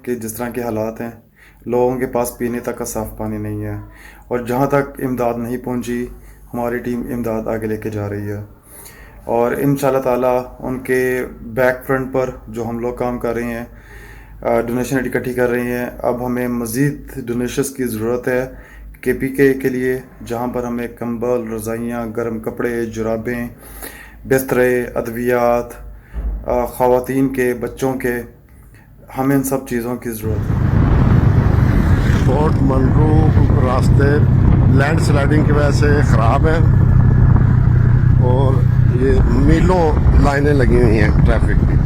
के जिस तरह के हालात हैं, लोगों के पास पीने तक का साफ़ पानी नहीं है, और जहाँ तक इमदाद नहीं पहुँची, हमारी टीम इमदाद आगे लेके जा रही है। और इंशाल्लाह ताला उनके बैक फ्रंट पर जो हम लोग काम कर रहे हैं, डोनेशन इकट्ठी कर रही हैं। अब हमें मज़ीद डोनेशंस की ज़रूरत है KPK के लिए, जहाँ पर हमें कंबल, रज़ाइयाँ, गर्म कपड़े, जुराबें, बिस्तरे, अद्वियात, ख़वातीन के, बच्चों के, हमें इन सब चीज़ों की ज़रूरत है। फोर्ट मनरू रास्ते लैंड स्लाइडिंग की वजह से ख़राब हैं और ये मीलों लाइनें लगी हुई हैं ट्रैफिक की।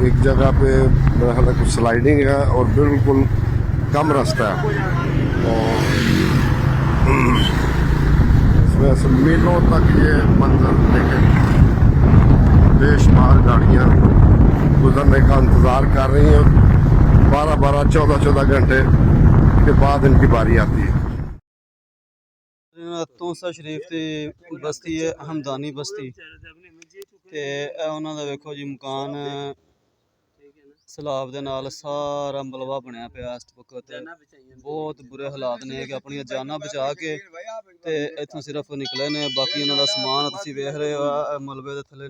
एक जगह पे मेरा ख्याल है कुछ स्लाइडिंग है और बिल्कुल कम रास्ता है, और इस वजह से मीलों तक ये मंजर देखें, बेशुमार गाड़ियाँ गुजरने का इंतज़ार कर रही हैं। 12-12, 14-14 घंटे के बाद इनकी बारी आती है। तोसा शरीफ की बस्ती है हमदानी बस्ती ते उन्हों का वेखो जी मकान सैलाब दे नाल सारा मलबा बनया पिया। इस वक्त बहुत बुरे हालात ने कि अपनी जाना बचा के ते इत्थों सिर्फ निकले ने, बाकी इन्हों का समान तुसीं वेख रहे हो मलबे दे थल्ले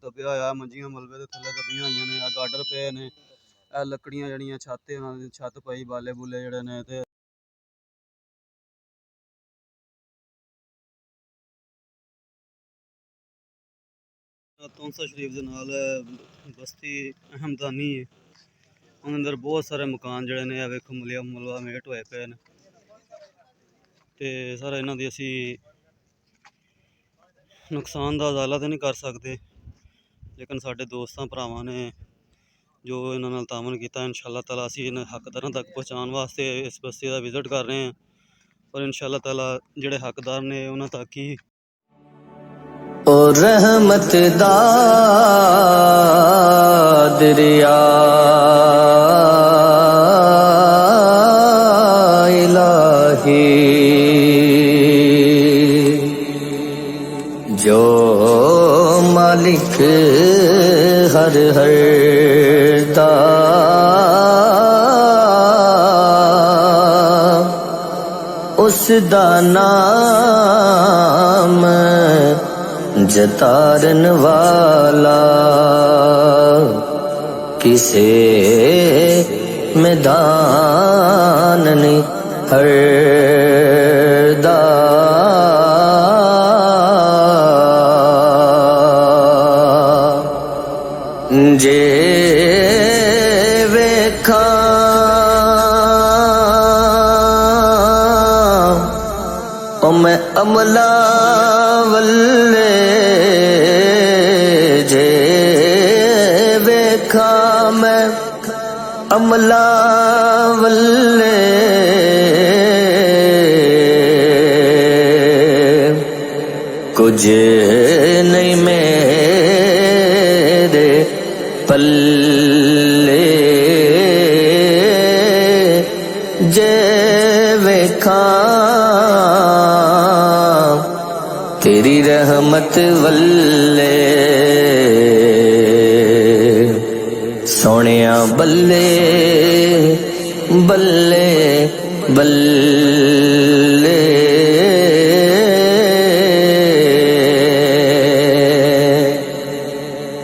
दबिया होया, मंजियां मलबे दे थल्ले दबियां होईयां ने, गाडर पे ने, लकड़ियां जड़ियां छत पाई बाले बुले जड़े ने ते तोंसा शरीफ के नाल बस्ती हमदानी है। उन्हें अंदर बहुत सारे मकान जड़े ने वेखो मलबा मेट होए पे ने ते सारा इन्हां दी असी नुकसान का अजाला तो नहीं कर सकते, लेकिन साडे दोस्तां भरावां ने जो इन्हां नाल तामन किया, इंशाअल्लाह ताला असी इन हकदारां तक पहुँचाने वास्ते इस बस्ती का विजिट कर रहे हैं, और इंशाअल्लाह ताला जिहड़े हकदार ने उन्हां तक ही ओ रहमत दा दरिया इलाही, जो मालिक हर हर दा उस दा नाम जतारन वाला, किसे मैदान नहीं हरदा, जे वेखा ओ मैं अमला वल्ले, जे वेखा मैं अमला वल्ले, कुछ नहीं मेरे पल्ले, जे वेखा तेरी रहमत वल्ले, सोनिया बल्ले बल्ले बल्ले,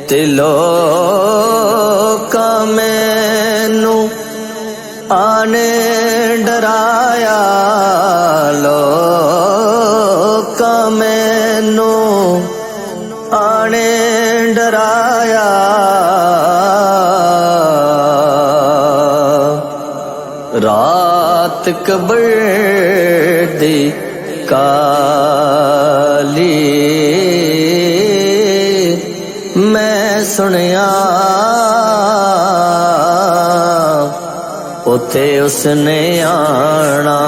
ते लोका मैनू आने डराया, लोका मैनू आने डराया, रात कबर दी काली मैं सुनिया, उथे उसने आना,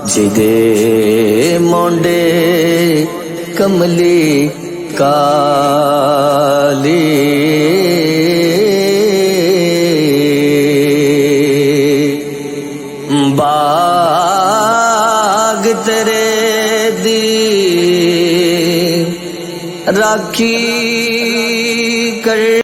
जिदे मोंडे कमली काली, बाग तेरे दी राखी